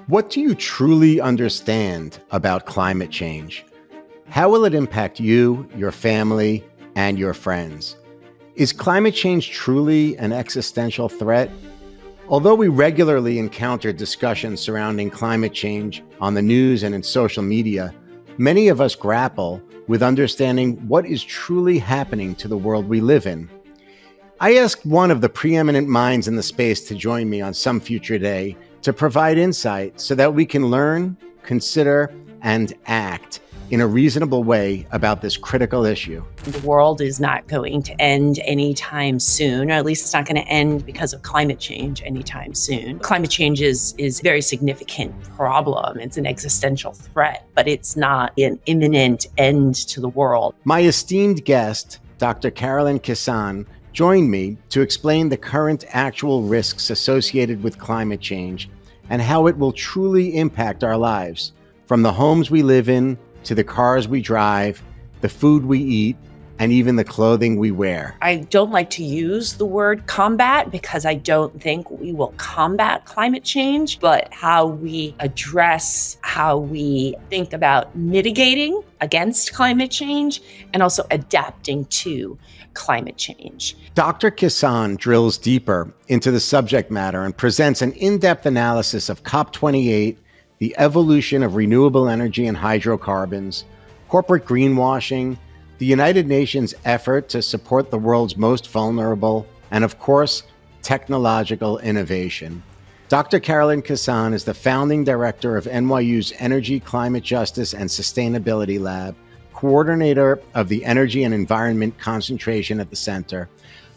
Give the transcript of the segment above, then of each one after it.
What do you truly understand about climate change? How will it impact you, your family, and your friends? Is climate change truly an existential threat? Although we regularly encounter discussions surrounding climate change on the news and in social media, many of us grapple with understanding what is truly happening to the world we live in. I asked one of the preeminent minds in the space to join me on some future day to provide insight so that we can learn, consider, and act in a reasonable way about this critical issue. The world is not going to end anytime soon, or at least it's not going to end because of climate change anytime soon. Climate change is a very significant problem. It's an existential threat, but it's not an imminent end to the world. My esteemed guest, Dr. Carolyn Kissane, joined me to explain the current actual risks associated with climate change and how it will truly impact our lives, from the homes we live in to the cars we drive, the food we eat, and even the clothing we wear. I don't like to use the word combat because I don't think we will combat climate change, but how we address, how we think about mitigating against climate change and also adapting to climate change. Dr. Kissane drills deeper into the subject matter and presents an in-depth analysis of COP28, the evolution of renewable energy and hydrocarbons, corporate greenwashing, the United Nations effort to support the world's most vulnerable, and of course, technological innovation. Dr. Carolyn Kissane is the founding director of NYU's Energy, Climate Justice, and Sustainability Lab, coordinator of the Energy and Environment Concentration at the Center,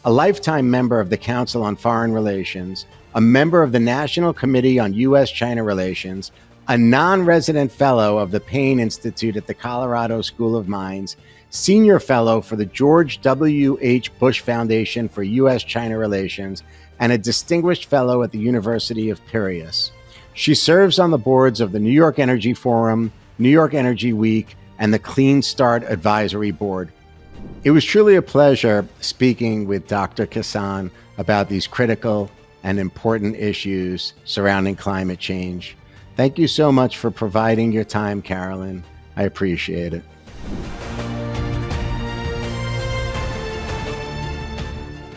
a lifetime member of the Council on Foreign Relations, a member of the National Committee on U.S.-China Relations, a non-resident fellow of the Payne Institute at the Colorado School of Mines, senior fellow for the George W. H. Bush Foundation for U.S.-China Relations, and a distinguished fellow at the University of Piraeus. She serves on the boards of the New York Energy Forum, New York Energy Week, and the Clean Start Advisory Board. It was truly a pleasure speaking with Dr. Kissane about these critical and important issues surrounding climate change. Thank you so much for providing your time, Carolyn. I appreciate it.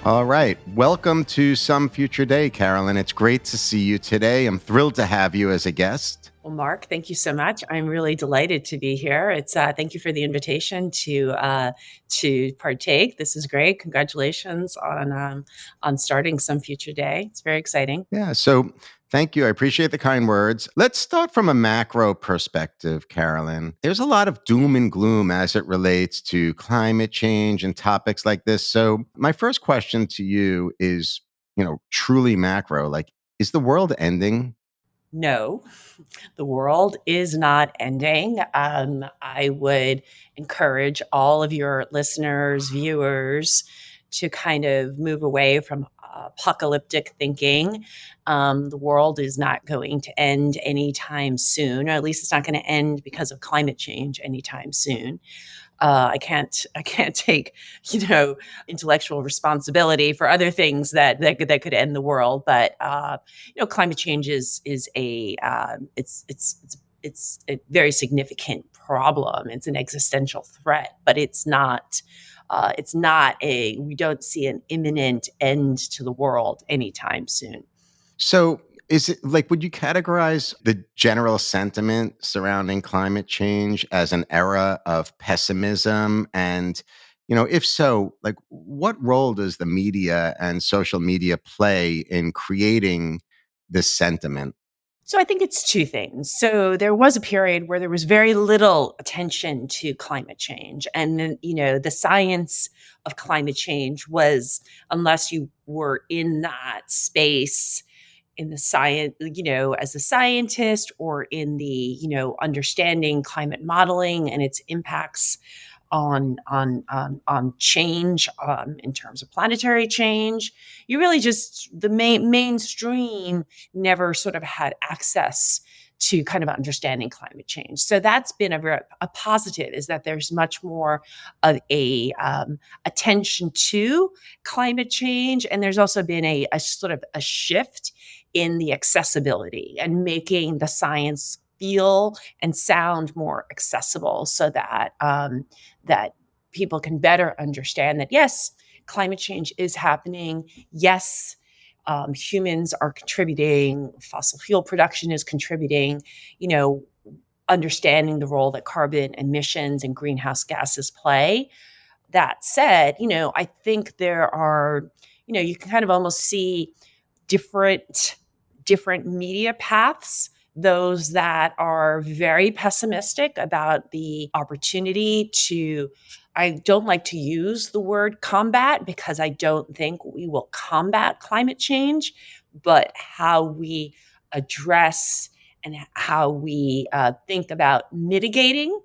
All right. Welcome to Some Future Day, Carolyn. It's great to see you today. I'm thrilled to have you as a guest. Well, Mark, thank you so much. I'm really delighted to be here. It's thank you for the invitation to partake. This is great. Congratulations on starting Some Future Day. It's very exciting. Yeah. So thank you. I appreciate the kind words. Let's start from a macro perspective, Carolyn. There's a lot of doom and gloom as it relates to climate change and topics like this. So my first question to you is, truly macro. Like, is the world ending? No, the world is not ending. I would encourage all of your listeners, viewers, to kind of move away from apocalyptic thinking. The world is not going to end anytime soon, or at least it's not going to end because of climate change anytime soon. I can't take, intellectual responsibility for other things that could end the world. But climate change is a it's a very significant problem. It's an existential threat, but it's not. We don't see an imminent end to the world anytime soon. So is it like, would you categorize the general sentiment surrounding climate change as an era of pessimism? And, if so, like, what role does the media and social media play in creating this sentiment? So I think it's two things. So there was a period where there was very little attention to climate change. And then, the science of climate change was, unless you were in that space, in the science, as a scientist, or in the, understanding climate modeling and its impacts on change, in terms of planetary change, you really just, the mainstream never sort of had access to kind of understanding climate change. So that's been a positive, is that there's much more of a attention to climate change. And there's also been a sort of a shift in the accessibility and making the science feel and sound more accessible, so that that people can better understand that yes, climate change is happening. Yes, humans are contributing. Fossil fuel production is contributing. You know, understanding the role that carbon emissions and greenhouse gases play. That said, I think there are, you can kind of almost see different media paths, those that are very pessimistic about the opportunity to, I don't like to use the word combat because I don't think we will combat climate change, but how we address and how we think about mitigating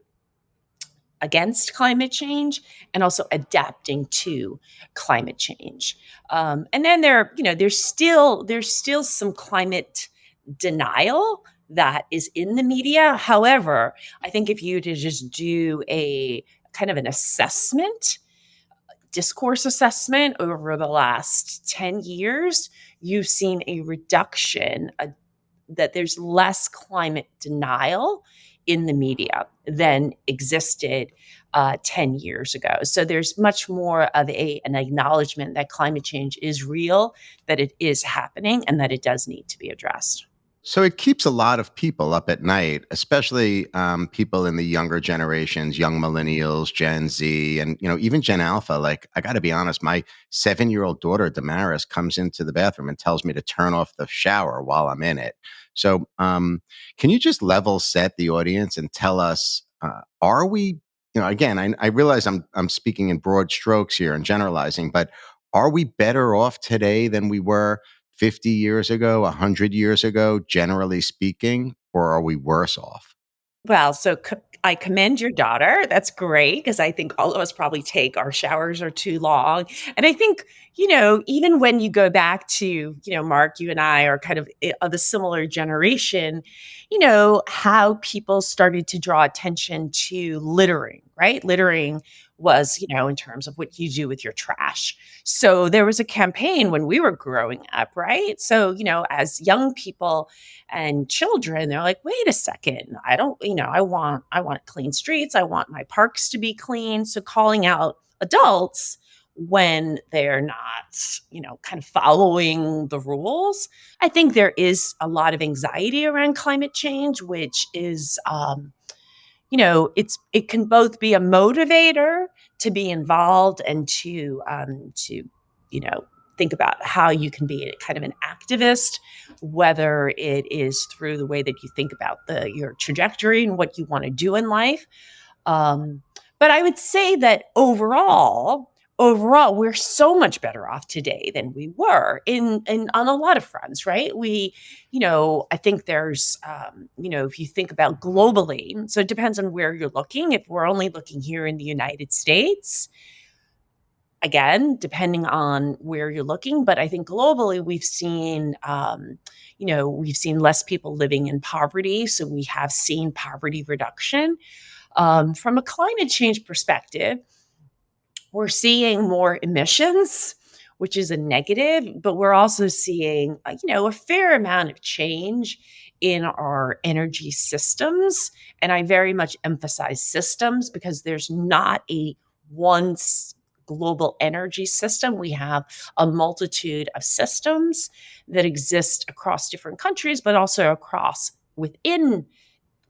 against climate change and also adapting to climate change. And then there's still some climate denial that is in the media. However, I think if you to just do a kind of an assessment, discourse assessment over the last 10 years, you've seen a reduction, that there's less climate denial in the media than existed 10 years ago. So there's much more of an acknowledgement that climate change is real, that it is happening, and that it does need to be addressed. So it keeps a lot of people up at night, especially people in the younger generations, young millennials, Gen Z, and even Gen Alpha. Like, I got to be honest, my 7-year-old daughter Damaris comes into the bathroom and tells me to turn off the shower while I'm in it. So, can you just level set the audience and tell us, are we? Again, I realize I'm speaking in broad strokes here and generalizing, but are we better off today than we were 50 years ago, 100 years ago, generally speaking, or are we worse off? Well, so I commend your daughter. That's great because I think all of us probably take our showers are too long. And I think, even when you go back to, Mark, you and I are kind of the similar generation, how people started to draw attention to littering, right? Littering was, in terms of what you do with your trash. So there was a campaign when we were growing up, right? So, as young people, and children, they're like, wait a second, I don't, I want clean streets, I want my parks to be clean. So calling out adults when they're not, kind of following the rules. I think there is a lot of anxiety around climate change, which is it can both be a motivator to be involved and to think about how you can be kind of an activist, whether it is through the way that you think about your trajectory and what you want to do in life. um, but I would say that overall, we're so much better off today than we were in on a lot of fronts, right? I think there's, if you think about globally, so it depends on where you're looking. If we're only looking here in the United States, again, depending on where you're looking, but I think globally we've seen less people living in poverty, so we have seen poverty reduction. From a climate change perspective, we're seeing more emissions, which is a negative, but we're also seeing, a fair amount of change in our energy systems. And I very much emphasize systems because there's not a one global energy system. We have a multitude of systems that exist across different countries, but also across within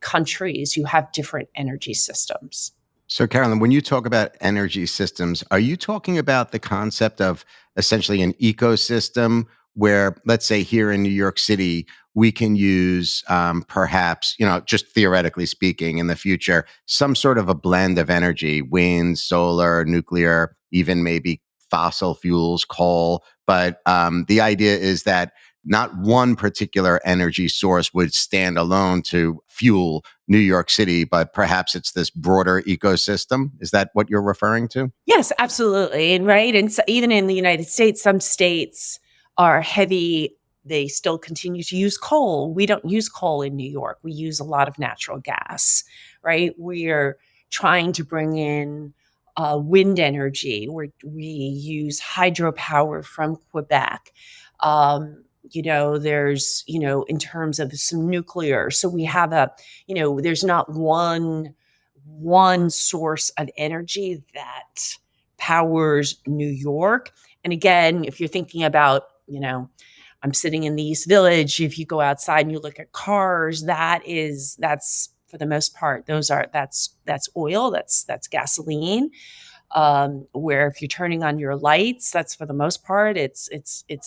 countries, you have different energy systems. So, Carolyn, when you talk about energy systems, are you talking about the concept of essentially an ecosystem where, let's say, here in New York City, we can use perhaps, just theoretically speaking, in the future, some sort of a blend of energy, wind, solar, nuclear, even maybe fossil fuels, coal. But the idea is that not one particular energy source would stand alone to fuel New York City, but perhaps it's this broader ecosystem. Is that what you're referring to? Yes, absolutely. And right. And so even in the United States, some states are heavy. They still continue to use coal. We don't use coal in New York. We use a lot of natural gas, right? We're trying to bring in wind energy. We use hydropower from Quebec. There's, in terms of some nuclear. So we have there's not one source of energy that powers New York. And again, if you're thinking about, I'm sitting in the East Village. If you go outside and you look at cars, that's for the most part, that's oil, that's gasoline. Where if you're turning on your lights, that's for the most part, it's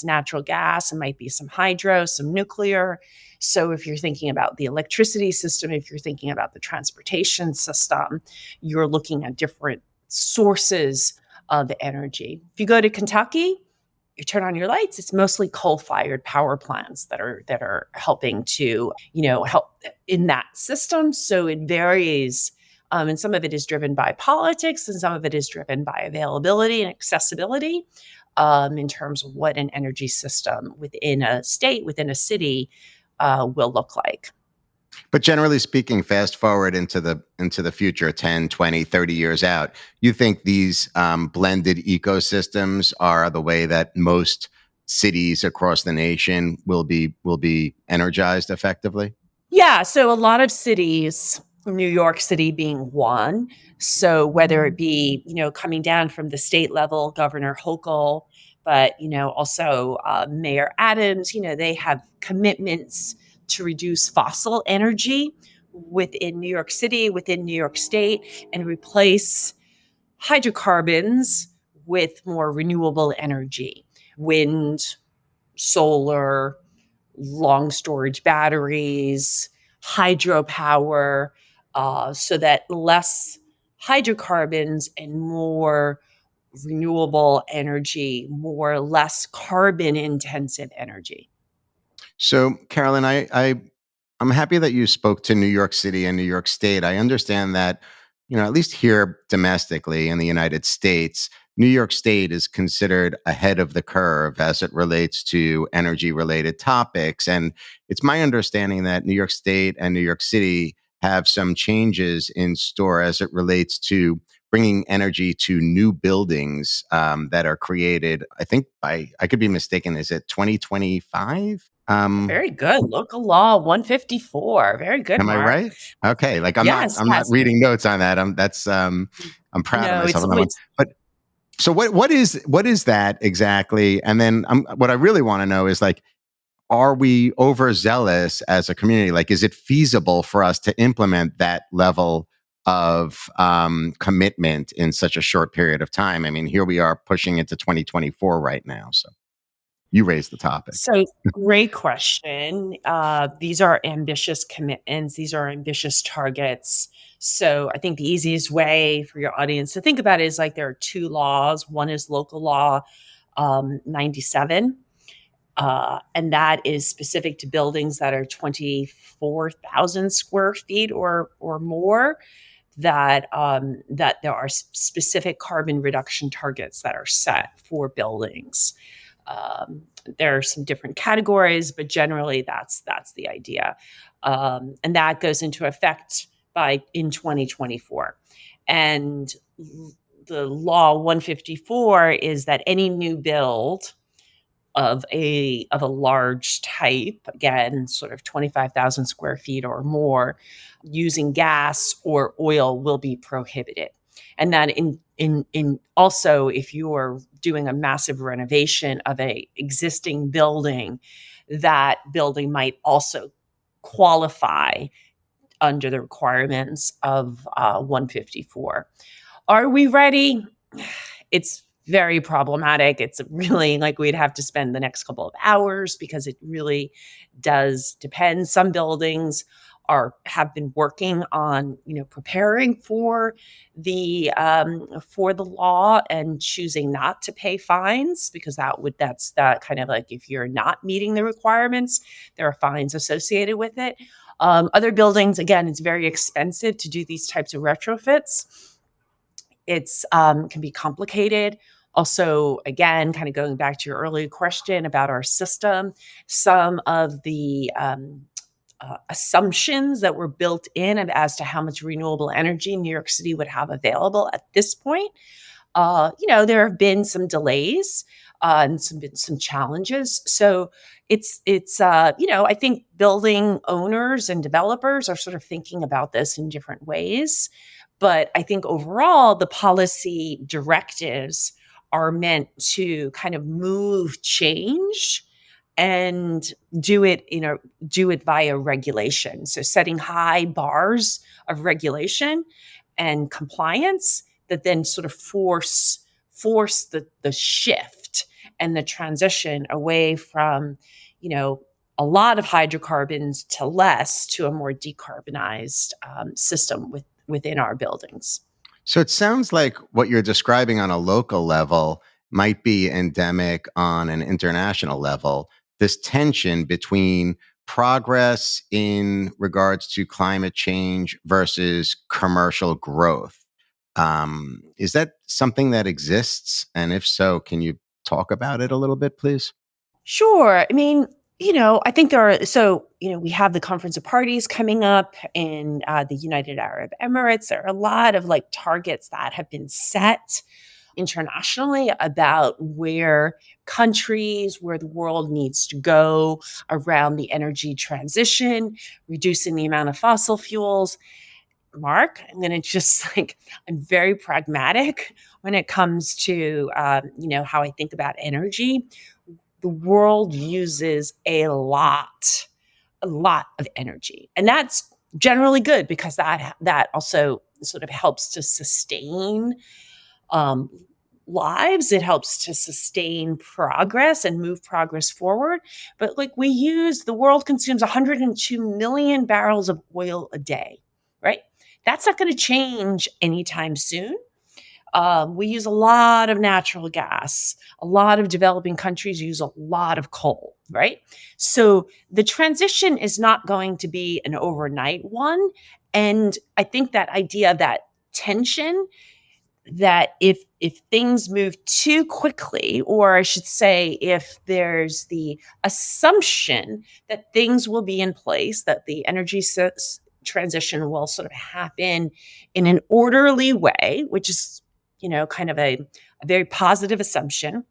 natural gas. It might be some hydro, some nuclear. So if you're thinking about the electricity system, if you're thinking about the transportation system, you're looking at different sources of energy. If you go to Kentucky, you turn on your lights, it's mostly coal-fired power plants that are helping to, help in that system. So it varies. And some of it is driven by politics, and some of it is driven by availability and accessibility, in terms of what an energy system within a state, within a city, will look like. But generally speaking, fast forward into the future, 10, 20, 30 years out, you think these blended ecosystems are the way that most cities across the nation will be energized effectively? Yeah, so a lot of cities, New York City being one. So whether it be, coming down from the state level, Governor Hochul, but, also Mayor Adams, they have commitments to reduce fossil energy within New York City, within New York State, and replace hydrocarbons with more renewable energy, wind, solar, long storage batteries, hydropower, so that less hydrocarbons and more renewable energy, more less carbon intensive energy. So, Carolyn, I'm happy that you spoke to New York City and New York State. I understand that, at least here domestically in the United States, New York State is considered ahead of the curve as it relates to energy related topics. And it's my understanding that New York State and New York City have some changes in store as it relates to bringing energy to new buildings that are created. I think I could be mistaken. Is it 2025? Very good. Local law 154. Very good, Am I Mark. right? Okay, like I'm not Yes, I'm not yes. reading notes on that. I'm proud of No, myself it's on that one. it's But so what is that exactly? And then what I really want to know is like, are we overzealous as a community? Like, is it feasible for us to implement that level of commitment in such a short period of time? I mean, here we are pushing into 2024 right now. So you raised the topic. So great question. These are ambitious commitments. These are ambitious targets. So I think the easiest way for your audience to think about it is like there are two laws. One is local law 97, and that is specific to buildings that are 24,000 square feet or more. That there are specific carbon reduction targets that are set for buildings. Um, there are some different categories, but generally that's the idea, and that goes into effect in 2024. And the law 154 is that any new build of a large type, again, sort of 25,000 square feet or more, using gas or oil will be prohibited. And that in also, if you are doing a massive renovation of a existing building, that building might also qualify under the requirements of 154. Are we ready? It's very problematic. It's really like we'd have to spend the next couple of hours because it really does depend. Some buildings have been working on, preparing for the law and choosing not to pay fines because that's that kind of like if you're not meeting the requirements, there are fines associated with it. Other buildings, again, it's very expensive to do these types of retrofits. It's can be complicated. Also, again, kind of going back to your earlier question about our system, some of the assumptions that were built in as to how much renewable energy New York City would have available at this point There have been some delays and some challenges. So I think building owners and developers are sort of thinking about this in different ways. But I think overall, the policy directives are meant to kind of move change and do it via regulation. So setting high bars of regulation and compliance that then sort of force the shift and the transition away from, a lot of hydrocarbons to less, to a more decarbonized system within our buildings. So it sounds like what you're describing on a local level might be endemic on an international level. This tension between progress in regards to climate change versus commercial growth. Is that something that exists? And if so, can you talk about it a little bit, please? Sure. I mean, I think we have the Conference of Parties coming up in the United Arab Emirates. There are a lot of like targets that have been set internationally about where the world needs to go around the energy transition, reducing the amount of fossil fuels. Mark, I'm going to just I'm very pragmatic when it comes to, how I think about energy. The world uses a lot of energy. And that's generally good because that also sort of helps to sustain um, lives. It helps to sustain progress and move progress forward. But the world consumes 102 million barrels of oil a day, right? That's not going to change anytime soon. We use a lot of natural gas. A lot of developing countries use a lot of coal, right? So the transition is not going to be an overnight one. And I think that idea, that tension, that if things move too quickly, or I should say, if there's the assumption that things will be in place, that the energy transition will sort of happen in an orderly way, which is, kind of a very positive assumption.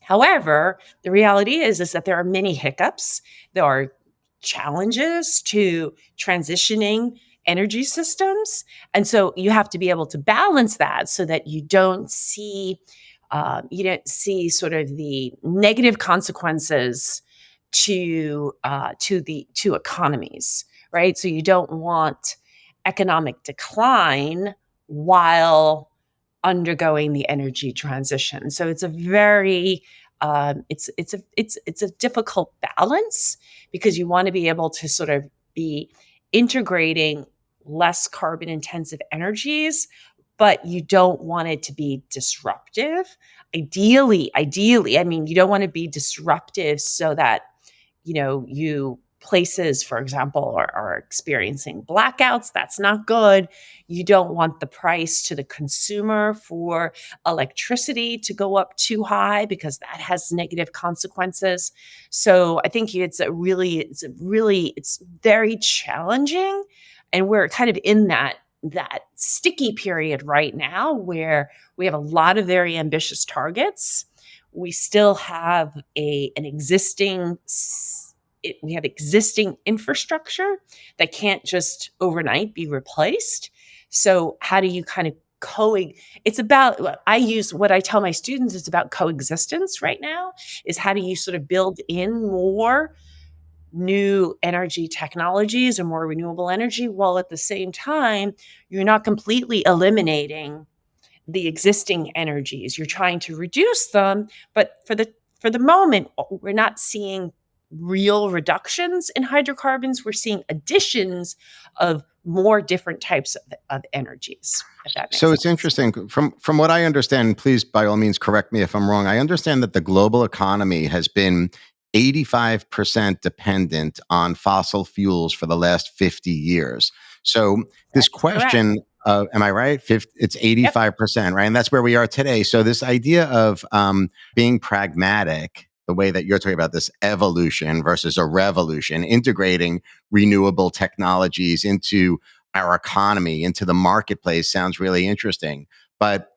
However, the reality is that there are many hiccups. There are challenges to transitioning energy systems. And so you have to be able to balance that so that you don't see sort of the negative consequences to economies, right? So you don't want economic decline while undergoing the energy transition. So it's a very it's a difficult balance, because you want to be able to sort of be integrating less carbon intensive energies, but you don't want it to be disruptive. Ideally, I mean, you don't want to be disruptive so that, you places, for example, are experiencing blackouts. That's not good. You don't want the price to the consumer for electricity to go up too high, because that has negative consequences. So I think it's very challenging. And we're kind of in that sticky period right now, where we have a lot of very ambitious targets. We still have we have existing infrastructure that can't just overnight be replaced. So how do you kind of it's about, what I tell my students, it's about coexistence right now, is how do you sort of build in more new energy technologies and more renewable energy, while at the same time, you're not completely eliminating the existing energies. You're trying to reduce them, but for the moment, we're not seeing real reductions in hydrocarbons. We're seeing additions of more different types of energies, if that makes So it's sense. interesting. From what I understand, please by all means correct me if I'm wrong. I understand that the global economy has been 85% dependent on fossil fuels for the last 50 years. So this That's correct. question, am I right? It's Yep. 85%, right? And that's where we are today. So this idea of being pragmatic, the way that you're talking about this evolution versus a revolution, integrating renewable technologies into our economy, into the marketplace, sounds really interesting. But,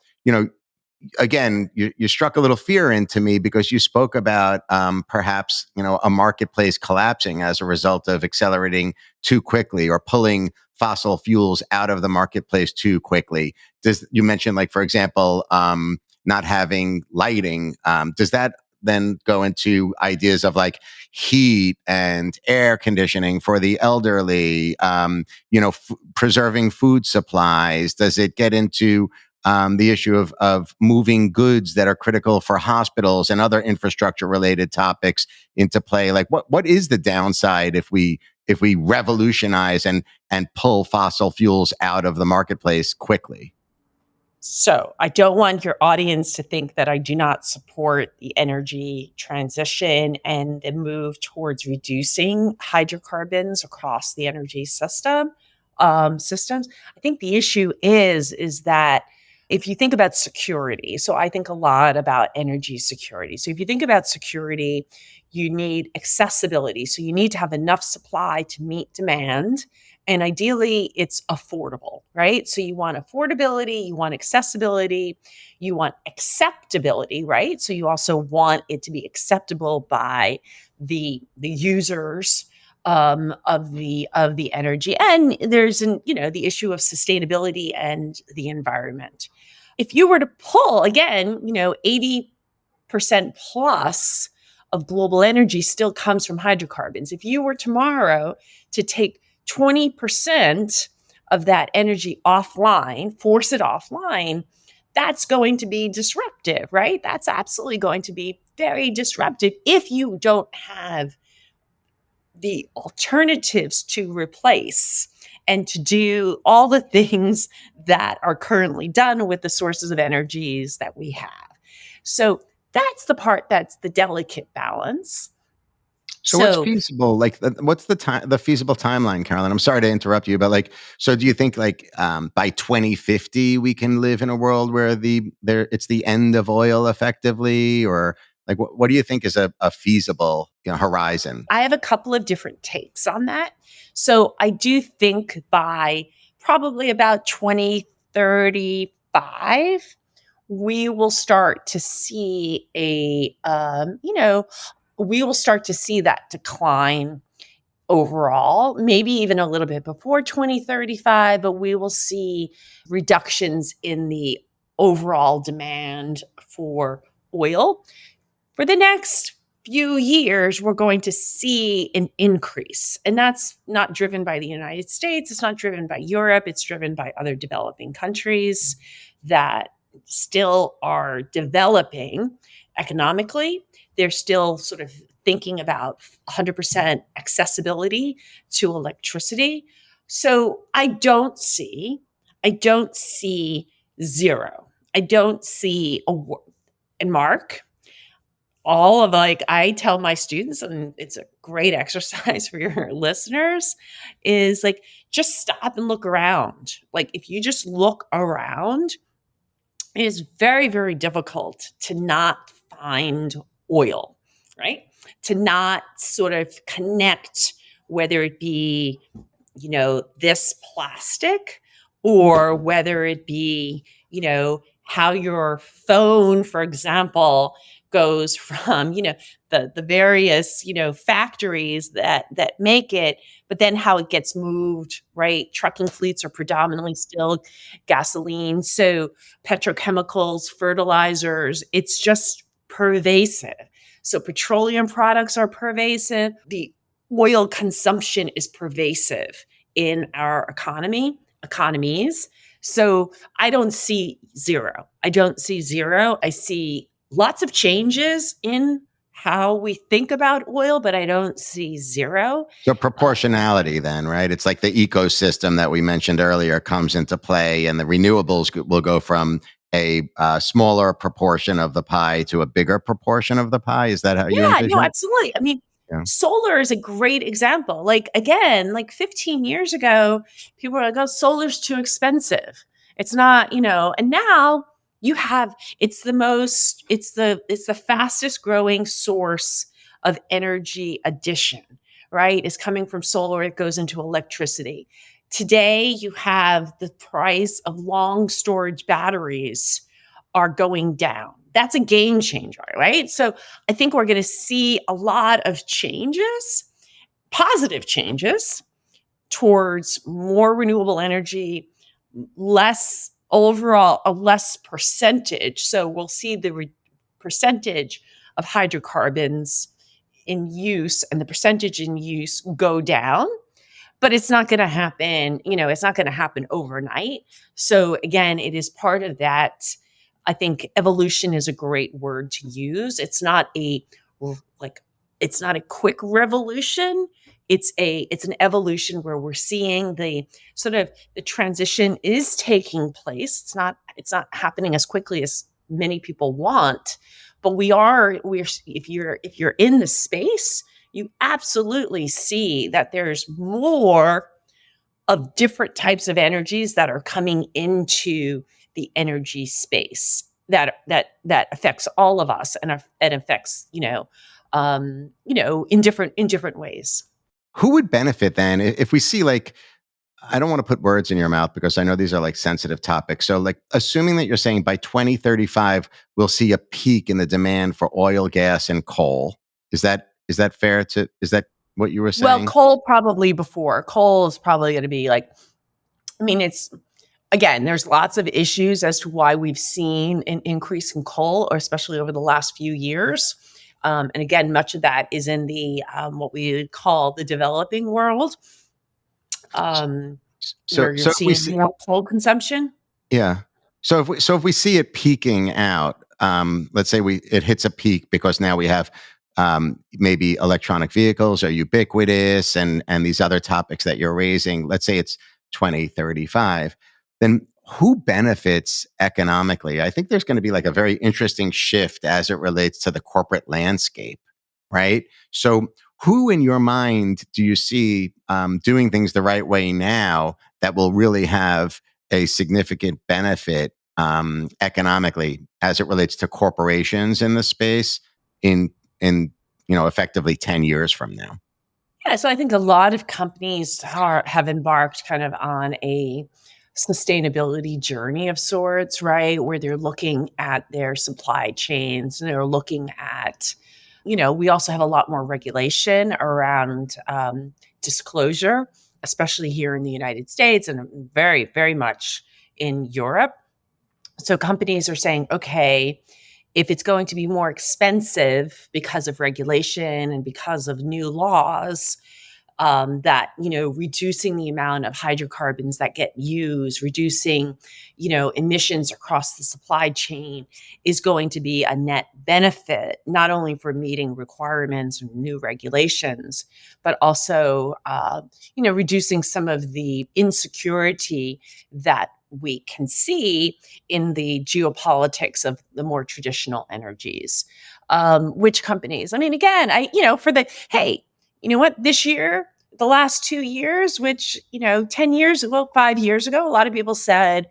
again, you struck a little fear into me because you spoke about perhaps a marketplace collapsing as a result of accelerating too quickly or pulling fossil fuels out of the marketplace too quickly. You mentioned, like, for example, not having lighting? Does that then go into ideas of like heat and air conditioning for the elderly? Preserving food supplies? Does it get into the issue of moving goods that are critical for hospitals and other infrastructure related topics into play? Like, what is the downside if we revolutionize and pull fossil fuels out of the marketplace quickly? So I don't want your audience to think that I do not support the energy transition and the move towards reducing hydrocarbons across the energy systems. I think the issue is that if you think about security, so I think a lot about energy security. So if you think about security, you need accessibility. So you need to have enough supply to meet demand. And ideally, it's affordable, right? So you want affordability, you want accessibility, you want acceptability, right? So you also want it to be acceptable by the users of the energy. And there's the issue of sustainability and the environment. If you were to pull again, 80% plus of global energy still comes from hydrocarbons. If you were tomorrow to take 20% of that energy offline, force it offline, that's going to be disruptive, right? That's absolutely going to be very disruptive if you don't have the alternatives to replace and to do all the things that are currently done with the sources of energies that we have. So that's the part that's the delicate balance. So what's feasible? Like, what's the feasible timeline, Carolyn? I'm sorry to interrupt you, but like, so do you think like by 2050 we can live in a world where it's the end of oil effectively, or like what do you think is a feasible horizon? I have a couple of different takes on that. So I do think by probably about 2035, we will start to see we will start to see that decline overall, maybe even a little bit before 2035, but we will see reductions in the overall demand for oil. For the next few years, we're going to see an increase. And that's not driven by the United States. It's not driven by Europe. It's driven by other developing countries that still are developing economically. They're still sort of thinking about 100% accessibility to electricity. So I don't see zero. I don't see and Mark, all of I tell my students, and it's a great exercise for your listeners, is like, just stop and look around. Like, if you just look around, it is very, very difficult to not find oil, right? To not sort of connect, whether it be, this plastic, or whether it be, how your phone, for example, goes from, the various, factories that make it, but then how it gets moved, right? Trucking fleets are predominantly still gasoline. So petrochemicals, fertilizers, it's just pervasive. So petroleum products are pervasive. The oil consumption is pervasive in our economies. So I don't see zero. I see lots of changes in how we think about oil, but I don't see zero. So proportionality then, right? It's like the ecosystem that we mentioned earlier comes into play, and the renewables will go from a smaller proportion of the pie to a bigger proportion of the pie. Is that how you Yeah, no, envision it? absolutely. I mean, Yeah. solar is a great example. Like, again, like 15 years ago, people were like, oh, solar's too expensive. It's not, and now you have it's the fastest growing source of energy addition, right? It's coming from solar, it goes into electricity. Today, you have the price of long storage batteries are going down. That's a game changer, right? So I think we're going to see a lot of changes, positive changes towards more renewable energy, less overall, a less percentage. So we'll see the percentage of hydrocarbons in use and the percentage in use go down, but it's not going to happen, it's not going to happen overnight. So again, it is part of that. I think evolution is a great word to use. It's not it's not a quick revolution. It's an evolution where we're seeing the sort of the transition is taking place. It's not happening as quickly as many people want, but we're if you're in the space, you absolutely see that there's more of different types of energies that are coming into the energy space that affects all of us and affects in different ways. Who would benefit then if we see, like, I don't want to put words in your mouth because I know these are like sensitive topics. So, like, assuming that you're saying by 2035 we'll see a peak in the demand for oil, gas, and coal. Is that fair to is that what you were Well, saying? coal probably before. Coal is probably going to be like, I mean, it's again, there's lots of issues as to why we've seen an increase in coal, or especially over the last few years. And again, much of that is in the what we would call the developing world, So where you're so if we seeing see more coal consumption. Yeah. So if we see it peaking out, let's say it hits a peak because now we have maybe electronic vehicles are ubiquitous and these other topics that you're raising. Let's say it's 2035, then who benefits economically? I think there's going to be like a very interesting shift as it relates to the corporate landscape, right? So who in your mind do you see doing things the right way now that will really have a significant benefit economically as it relates to corporations in the space in effectively 10 years from now? Yeah, so I think a lot of companies have embarked kind of on a sustainability journey of sorts, right? Where they're looking at their supply chains and they're looking at, we also have a lot more regulation around disclosure, especially here in the United States and very, very much in Europe. So companies are saying, okay, if it's going to be more expensive because of regulation and because of new laws, that reducing the amount of hydrocarbons that get used, reducing emissions across the supply chain is going to be a net benefit, not only for meeting requirements and new regulations, but also reducing some of the insecurity that we can see in the geopolitics of the more traditional energies. Which companies? I mean, again, hey, you know what? This year, the last 2 years, which, 10 years ago, 5 years ago, a lot of people said,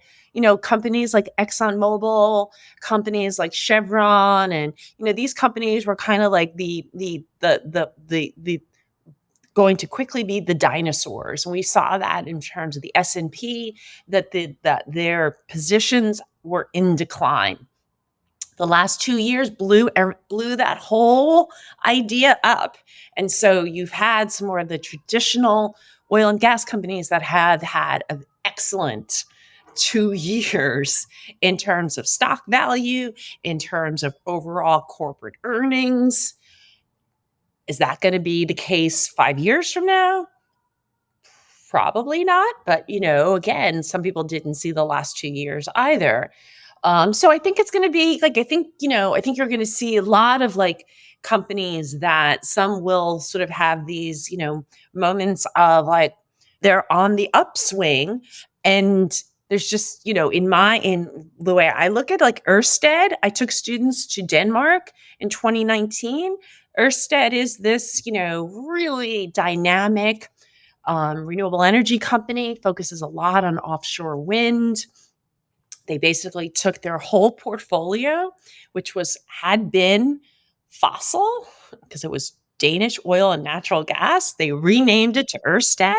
companies like ExxonMobil, companies like Chevron, and, these companies were kind of like the going to quickly be the dinosaurs. And we saw that in terms of the S&P, that their positions were in decline. The last 2 years blew that whole idea up. And so you've had some more of the traditional oil and gas companies that have had an excellent 2 years in terms of stock value, in terms of overall corporate earnings. Is that going to be the case 5 years from now? Probably not. But, again, some people didn't see the last 2 years either. So I think it's going to be like, I think you're going to see a lot of like companies that some will sort of have these, moments of like they're on the upswing. And there's just, in the way I look at like Ørsted, I took students to Denmark in 2019. Ørsted is this, really dynamic renewable energy company, focuses a lot on offshore wind. They basically took their whole portfolio, which had been fossil because it was Danish oil and natural gas. They renamed it to Ørsted.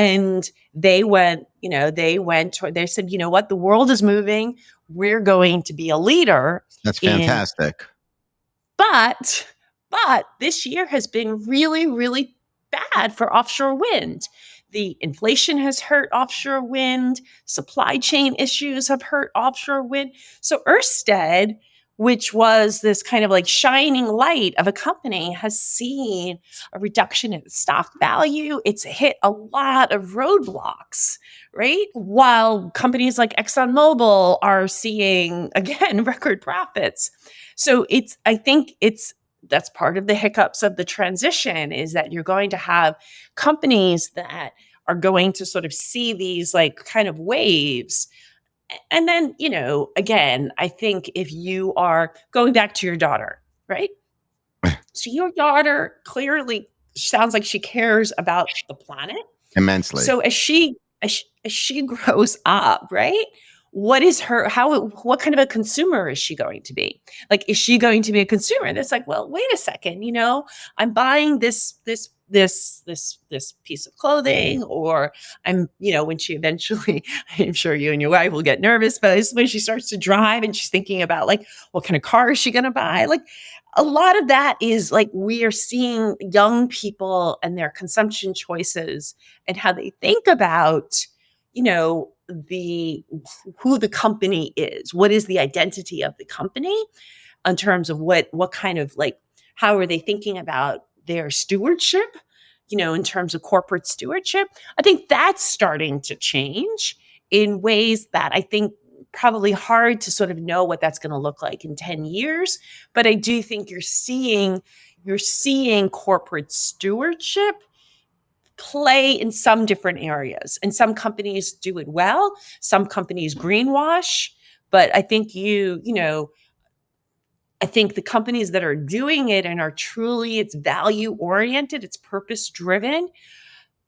And they they said, you know what, the world is moving. We're going to be a leader That's in, fantastic. but this year has been really, really bad for offshore wind. The inflation has hurt offshore wind. Supply chain issues have hurt offshore wind. So Ørsted, which was this kind of like shining light of a company, has seen a reduction in its stock value. It's hit a lot of roadblocks, right? While companies like ExxonMobil are seeing, again, record profits. So I think that's part of the hiccups of the transition, is that you're going to have companies that are going to sort of see these like kind of waves. And then, again, I think if you are going back to your daughter, right? So your daughter clearly sounds like she cares about the planet. Immensely. So as she grows up, right? What kind of a consumer is she going to be? Like, is she going to be a consumer that's like, well, wait a second, I'm buying this piece of clothing, or when she eventually, I'm sure you and your wife will get nervous, but it's when she starts to drive and she's thinking about like, what kind of car is she going to buy? Like, a lot of that is like, we are seeing young people and their consumption choices and how they think about, who the company is. What is the identity of the company in terms of what kind of like, how are they thinking about their stewardship, in terms of corporate stewardship? I think that's starting to change in ways that I think probably hard to sort of know what that's going to look like in 10 years. But I do think you're seeing corporate stewardship play in some different areas. And some companies do it well, some companies greenwash. But I think I think the companies that are doing it and are truly, it's value oriented, it's purpose driven,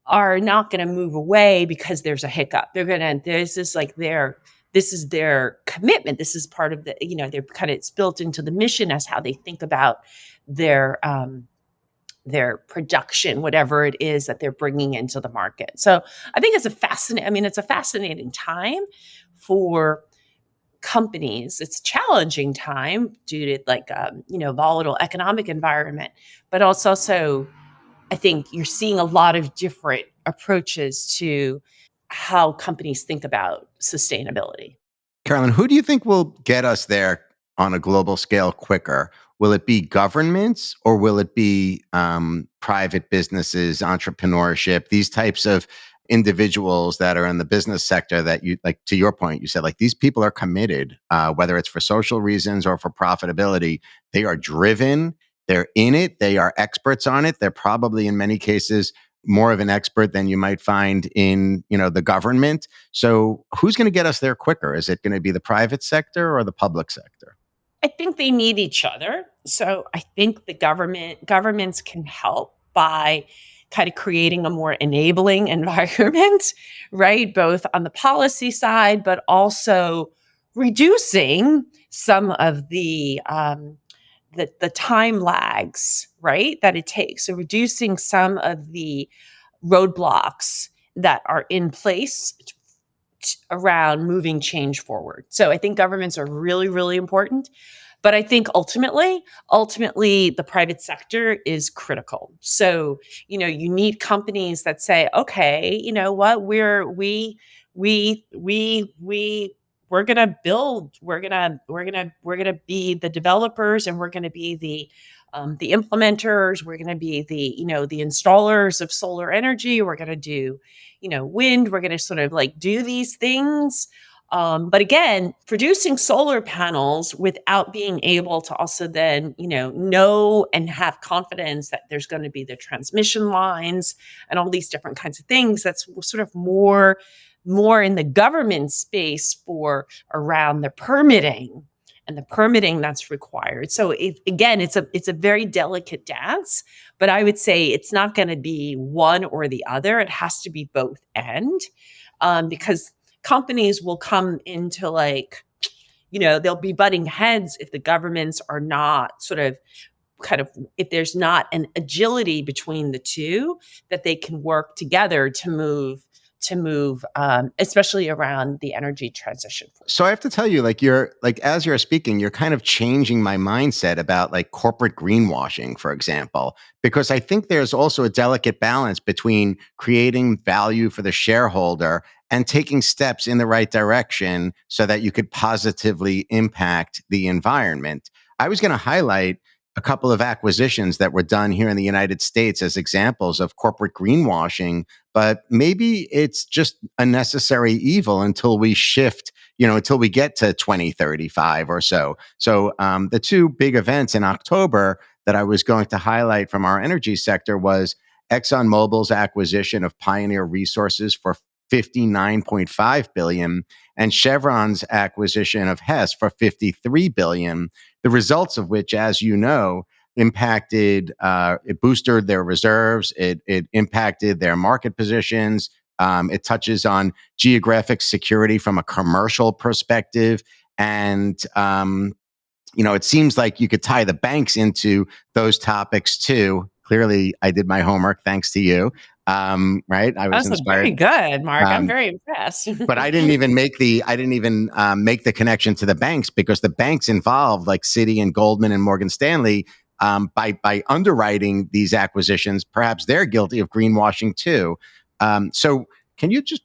are not going to move away because there's a hiccup. This is their commitment. This is part of it's built into the mission as how they think about their production, whatever it is that they're bringing into the market. So I think it's a fascinating time for companies. It's a challenging time due to volatile economic environment, but also I think you're seeing a lot of different approaches to how companies think about sustainability. Carolyn, who do you think will get us there on a global scale quicker? Will it be governments, or will it be private businesses, entrepreneurship, these types of individuals that are in the business sector that you, like, to your point, you said, like, these people are committed, whether it's for social reasons or for profitability. They are driven. They're in it. They are experts on it. They're probably in many cases more of an expert than you might find in, the government. So who's going to get us there quicker? Is it going to be the private sector or the public sector? I think they need each other. So I think the governments can help by kind of creating a more enabling environment, right? Both on the policy side, but also reducing some of the time lags, right, that it takes. So reducing some of the roadblocks that are in place around moving change forward. So I think governments are really, really important. But I think ultimately, the private sector is critical. So, you need companies that say, okay, you know what, we're gonna build, we're gonna be the developers, and we're gonna be the implementers. We're gonna be the installers of solar energy. We're gonna do, wind. We're gonna sort of like do these things. But again, producing solar panels without being able to also then, know and have confidence that there's going to be the transmission lines and all these different kinds of things, that's sort of more in the government space for around the permitting and the permitting that's required. So it's a very delicate dance, but I would say it's not going to be one or the other. It has to be both because companies will come into they'll be butting heads if the governments are not sort of if there's not an agility between the two, that they can work together to move, especially around the energy transition. So I have to tell you, as you're speaking, you're kind of changing my mindset about like corporate greenwashing, for example, because I think there's also a delicate balance between creating value for the shareholder and taking steps in the right direction so that you could positively impact the environment. I was going to highlight a couple of acquisitions that were done here in the United States as examples of corporate greenwashing, but maybe it's just a necessary evil until we shift, until we get to 2035 or so. So the two big events in October that I was going to highlight from our energy sector was ExxonMobil's acquisition of Pioneer Resources for 59.5 billion and Chevron's acquisition of Hess for 53 billion. The results of which, as you know, it boosted their reserves, it impacted their market positions. It touches on geographic security from a commercial perspective. And, it seems like you could tie the banks into those topics too. Clearly, I did my homework thanks to you. Right? I was That's inspired. very good, Mark. I'm very impressed. But I didn't even make the connection to the banks, because the banks involved, like Citi and Goldman and Morgan Stanley, by underwriting these acquisitions, perhaps they're guilty of greenwashing too. So can you just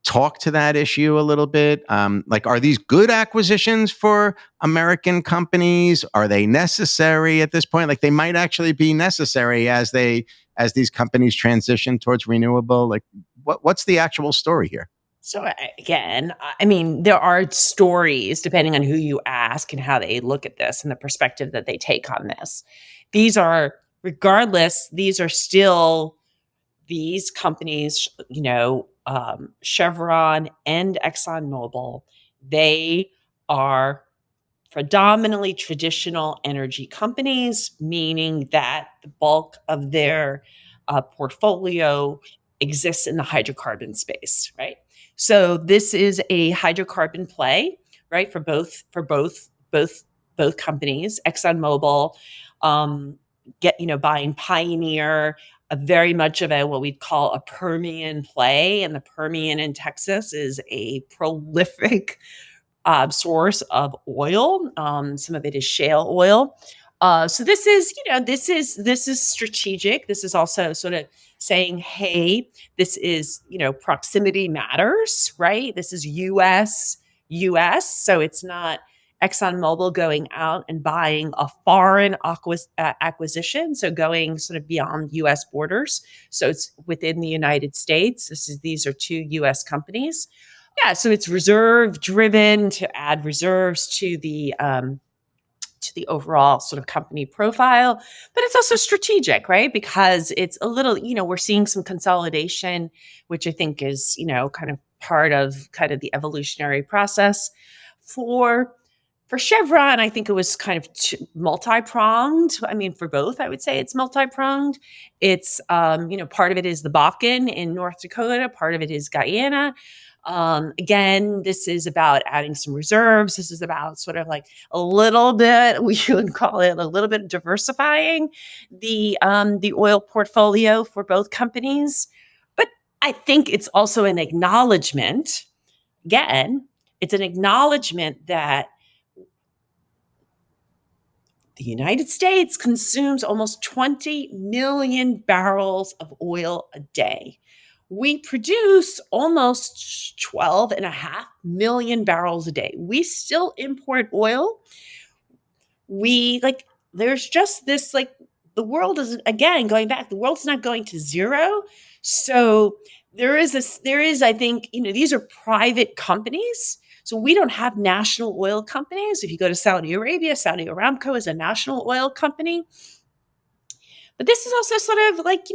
talk to that issue a little bit? Are these good acquisitions for American companies? Are they necessary at this point? Like, they might actually be necessary as these companies transition towards renewable. Like, what's the actual story here? So again, I mean, there are stories depending on who you ask and how they look at this and the perspective that they take on this. These are, regardless, these are still these companies, Chevron and ExxonMobil. They are predominantly traditional energy companies, meaning that the bulk of their portfolio exists in the hydrocarbon space, right? So this is a hydrocarbon play, right? For both companies. ExxonMobil, buying Pioneer, a very much of what we'd call a Permian play, and the Permian in Texas is a prolific source of oil. Some of it is shale oil. So this is strategic. This is also sort of saying, hey, this is, proximity matters, right? This is U.S. So it's not ExxonMobil going out and buying a foreign acquisition, so going sort of beyond U.S. borders. So it's within the United States. These are two U.S. companies. Yeah, so it's reserve driven to add reserves to the overall sort of company profile, but it's also strategic, right? Because it's a little, we're seeing some consolidation, which I think is, kind of part of the evolutionary process. For Chevron, I think it was kind of multi-pronged. I mean, for both, I would say it's multi-pronged. It's, part of it is the Bakken in North Dakota, part of it is Guyana. Again, this is about adding some reserves. This is about sort of like a little bit, we would call it a little bit diversifying the oil portfolio for both companies. But I think it's also an acknowledgement, again, it's an acknowledgement that the United States consumes almost 20 million barrels of oil a day. We produce almost 12.5 million barrels a day. We still import oil. There's just this, the world is, again, going back, the world's not going to zero. So there is, I think, these are private companies. So we don't have national oil companies. If you go to Saudi Arabia, Saudi Aramco is a national oil company. But this is also sort of like,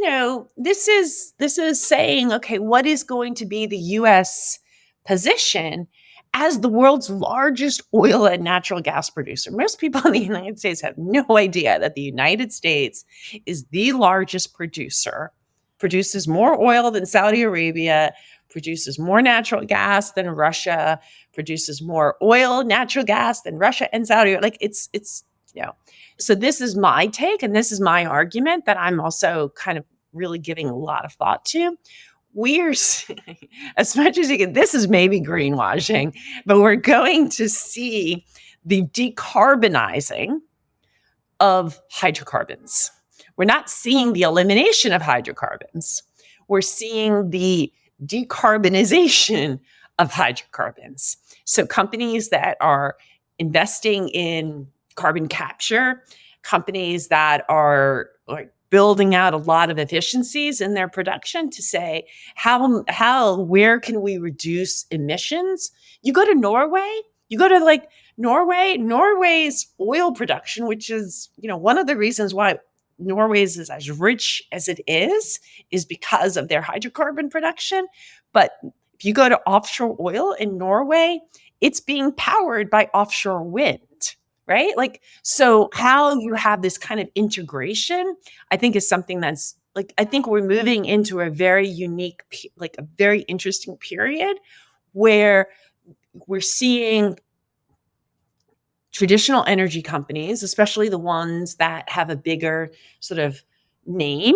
this is saying, okay, what is going to be the U.S. position as the world's largest oil and natural gas producer? Most people in the United States have no idea that the United States is the largest producer, produces more oil than Saudi Arabia, produces more natural gas than Russia, produces more oil, natural gas than Russia and Saudi. Like it's You know, so this is my take, and this is my argument that I'm also kind of really giving a lot of thought to. We're as much as you can, this is maybe greenwashing, but we're going to see the decarbonizing of hydrocarbons. We're not seeing the elimination of hydrocarbons. We're seeing the decarbonization of hydrocarbons. So companies that are investing in carbon capture, companies that are like building out a lot of efficiencies in their production to say where can we reduce emissions? You go to Norway, you go to like Norway's oil production, which is, one of the reasons why Norway is as rich as it is because of their hydrocarbon production. But if you go to offshore oil in Norway, it's being powered by offshore wind, right? Like, so how you have this kind of integration, I think is something that's like, I think we're moving into a very unique, like a very interesting period where we're seeing traditional energy companies, especially the ones that have a bigger sort of name,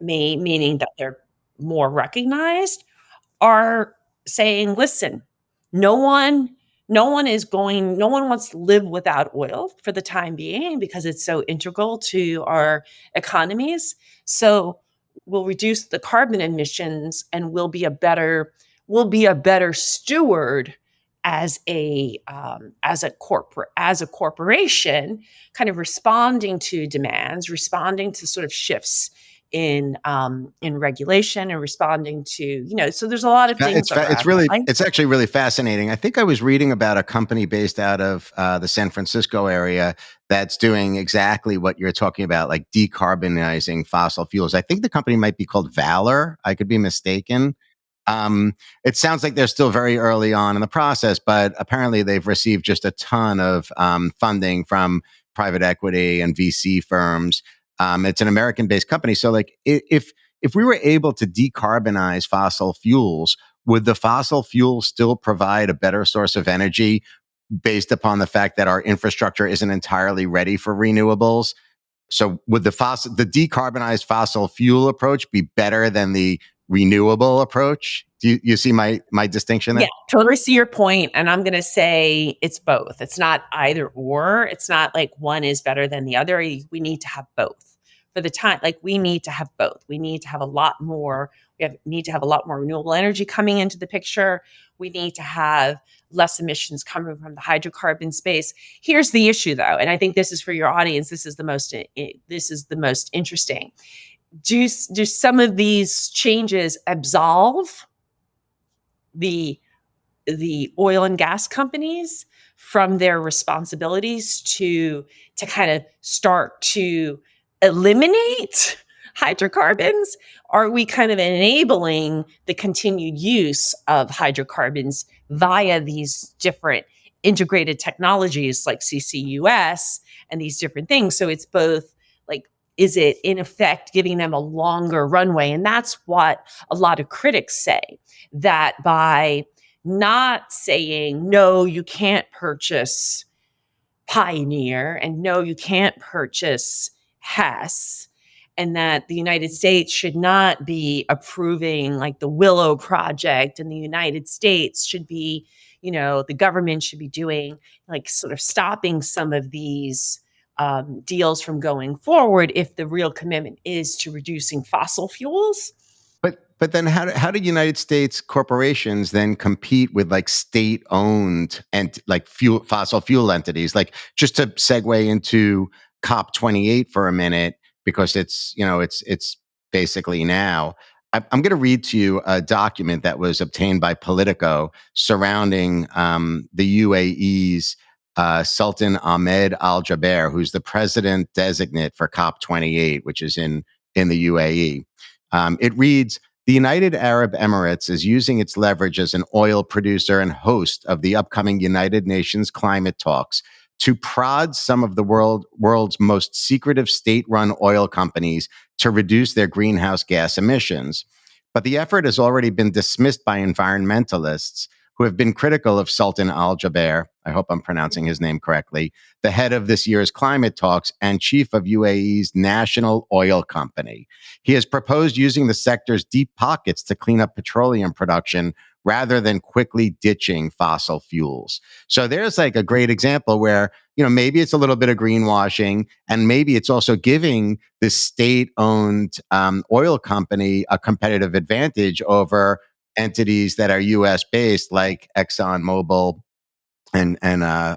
meaning that they're more recognized, are saying, listen, no one no one wants to live without oil for the time being because it's so integral to our economies. So we'll reduce the carbon emissions and we'll be a better steward as a corporation, kind of responding to demands, responding to sort of shifts in regulation, and responding to, so there's a lot of things that are happening. It's actually really fascinating. I think I was reading about a company based out of the San Francisco area that's doing exactly what you're talking about, like decarbonizing fossil fuels. I think the company might be called Valor. I could be mistaken. It sounds like they're still very early on in the process, but apparently they've received just a ton of funding from private equity and VC firms. It's an American-based company. So, like, if we were able to decarbonize fossil fuels, would the fossil fuels still provide a better source of energy based upon the fact that our infrastructure isn't entirely ready for renewables? So would the decarbonized fossil fuel approach be better than the renewable approach? Do you see my distinction there? Yeah, totally see your point. And I'm going to say it's both. It's not either or. It's not like one is better than the other. We need to have both for the time. Like, we need to have both. We need to have a lot more. Need to have a lot more renewable energy coming into the picture. We need to have less emissions coming from the hydrocarbon space. Here's the issue, though, and I think this is for your audience. This is the most interesting. Do some of these changes absolve the oil and gas companies from their responsibilities to kind of start to eliminate hydrocarbons? Are we kind of enabling the continued use of hydrocarbons via these different integrated technologies like CCUS and these different things? So it's both like, is it in effect giving them a longer runway? And that's what a lot of critics say, that by not saying, no, you can't purchase Pioneer, and no, you can't purchase Hess, and that the United States should not be approving like the Willow project, and the United States should be, the government should be doing like sort of stopping some of these deals from going forward if the real commitment is to reducing fossil fuels. But then how do United States corporations then compete with like state-owned and like fossil fuel entities? Like, just to segue into COP28 for a minute, because it's basically now. I'm going to read to you a document that was obtained by Politico surrounding the UAE's Sultan Ahmed Al Jaber, who's the president designate for COP28, which is in the UAE. It reads, the United Arab Emirates is using its leverage as an oil producer and host of the upcoming United Nations climate talks to prod some of the world's most secretive state-run oil companies to reduce their greenhouse gas emissions. But the effort has already been dismissed by environmentalists, who have been critical of Sultan Al Jaber, I hope I'm pronouncing his name correctly, the head of this year's climate talks and chief of UAE's national oil company. He has proposed using the sector's deep pockets to clean up petroleum production rather than quickly ditching fossil fuels. So there's like a great example where, maybe it's a little bit of greenwashing, and maybe it's also giving the state-owned oil company a competitive advantage over entities that are U.S. based, like ExxonMobil and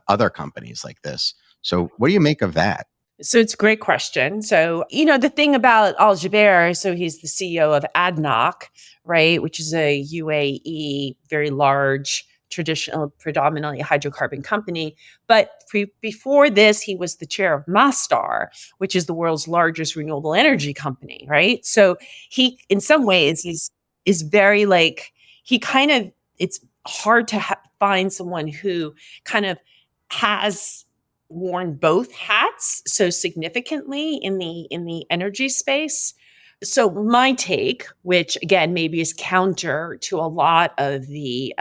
other companies like this. So, what do you make of that? So it's a great question. So, the thing about Al Jaber, so he's the CEO of ADNOC, right, which is a UAE, very large, traditional, predominantly hydrocarbon company. But before this, he was the chair of Masdar, which is the world's largest renewable energy company, right? So he, in some ways, is very like, he kind of, it's hard to find someone who kind of has worn both hats so significantly in the energy space. So my take, which again maybe is counter to a lot of the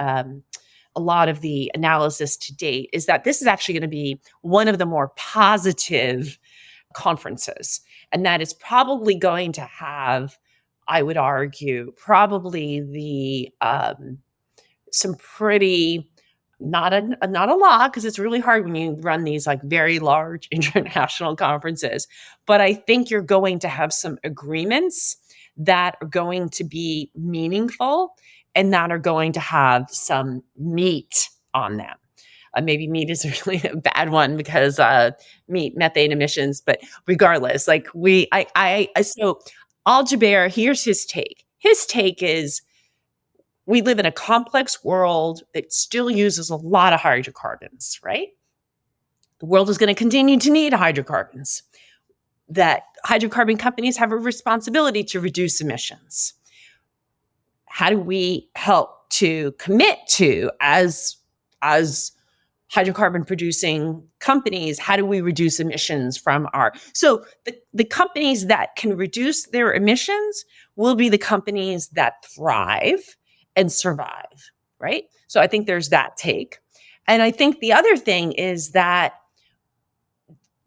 analysis to date, is that this is actually going to be one of the more positive conferences, and that is probably going to have, I would argue, probably the some pretty, not a lot, because it's really hard when you run these like very large international conferences, but I think you're going to have some agreements that are going to be meaningful and that are going to have some meat on them. Maybe meat is really a bad one because meat, methane emissions, but regardless, like so Al Jaber, here's his take. His take is, we live in a complex world that still uses a lot of hydrocarbons, right? The world is going to continue to need hydrocarbons. That hydrocarbon companies have a responsibility to reduce emissions. How do we help to commit to, as hydrocarbon producing companies, how do we reduce emissions from so the companies that can reduce their emissions will be the companies that thrive and survive, right? So I think there's that take. And I think the other thing is that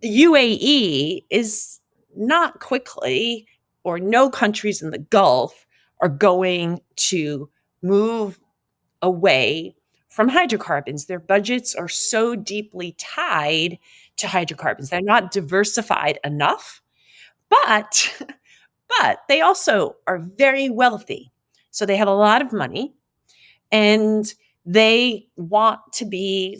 the UAE is not quickly, or no countries in the Gulf are going to move away from hydrocarbons. Their budgets are so deeply tied to hydrocarbons. They're not diversified enough, but they also are very wealthy. So they have a lot of money, and they want to be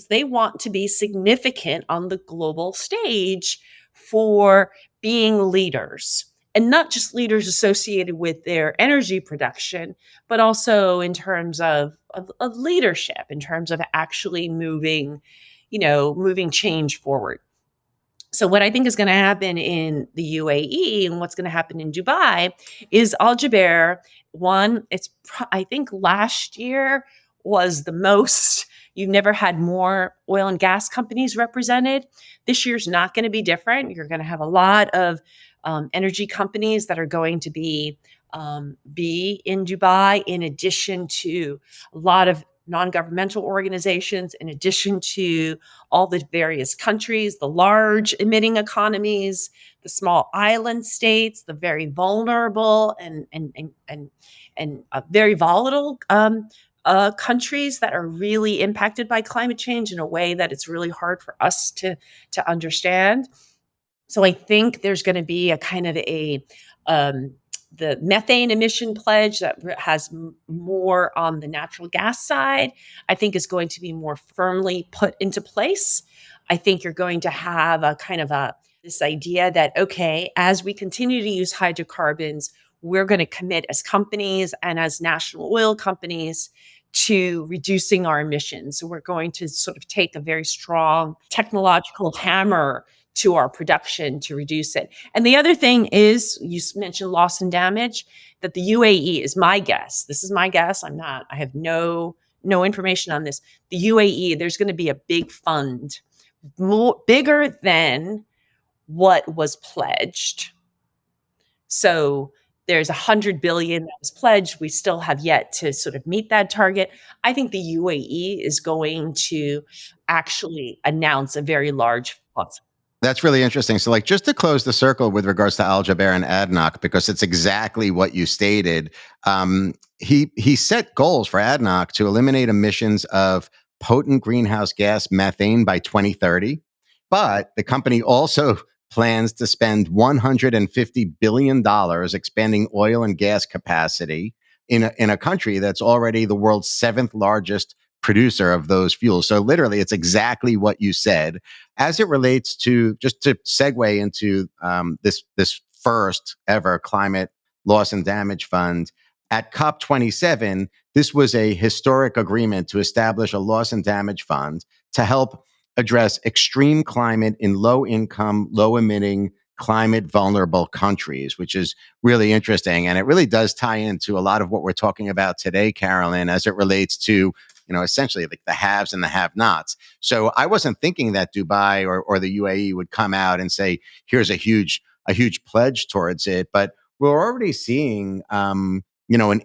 significant on the global stage for being leaders, and not just leaders associated with their energy production, but also in terms of leadership, in terms of actually moving change forward. So what I think is going to happen in the UAE and what's going to happen in Dubai is Al Jaber, I think last year was the most, you've never had more oil and gas companies represented. This year's not going to be different. You're going to have a lot of energy companies that are going to be in Dubai, in addition to a lot of non-governmental organizations, in addition to all the various countries, the large emitting economies, the small island states, the very vulnerable and very volatile countries that are really impacted by climate change in a way that it's really hard for us to understand. So I think there's going to be a kind of the methane emission pledge that has more on the natural gas side, I think is going to be more firmly put into place. I think you're going to have a kind of this idea that, okay, as we continue to use hydrocarbons, we're going to commit as companies and as national oil companies to reducing our emissions. So we're going to sort of take a very strong technological hammer to our production to reduce it. And the other thing is, you mentioned loss and damage, that the UAE is my guess. This is my guess. I have no information on this. The UAE, there's going to be a big fund, bigger than what was pledged. So there's 100 billion that was pledged. We still have yet to sort of meet that target. I think the UAE is going to actually announce a very large fund. That's really interesting. So, like, just to close the circle with regards to Al Jaber and ADNOC, because it's exactly what you stated. He set goals for ADNOC to eliminate emissions of potent greenhouse gas methane by 2030. But the company also plans to spend $150 billion expanding oil and gas capacity in a country that's already the world's seventh largest producer of those fuels. So literally, it's exactly what you said. As it relates to, just to segue into this first ever climate loss and damage fund at COP27, this was a historic agreement to establish a loss and damage fund to help address extreme climate in low income, low emitting, climate vulnerable countries, which is really interesting. And it really does tie into a lot of what we're talking about today, Carolyn, as it relates to, essentially like the haves and the have nots. So I wasn't thinking that Dubai or the UAE would come out and say, here's a huge pledge towards it. But we're already seeing, an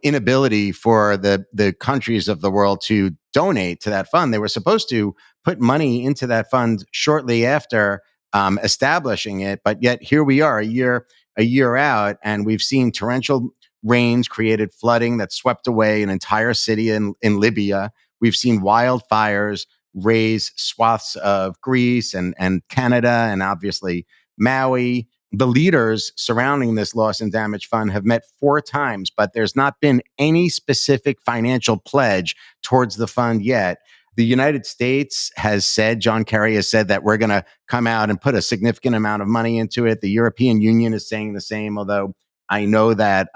inability for the countries of the world to donate to that fund. They were supposed to put money into that fund shortly after establishing it, but yet here we are a year out, and we've seen torrential rains created flooding that swept away an entire city in Libya. We've seen wildfires raise swaths of Greece and Canada and obviously Maui. The leaders surrounding this loss and damage fund have met 4 times, but there's not been any specific financial pledge towards the fund yet. The United States has said, John Kerry has said that we're going to come out and put a significant amount of money into it. The European Union is saying the same, although I know that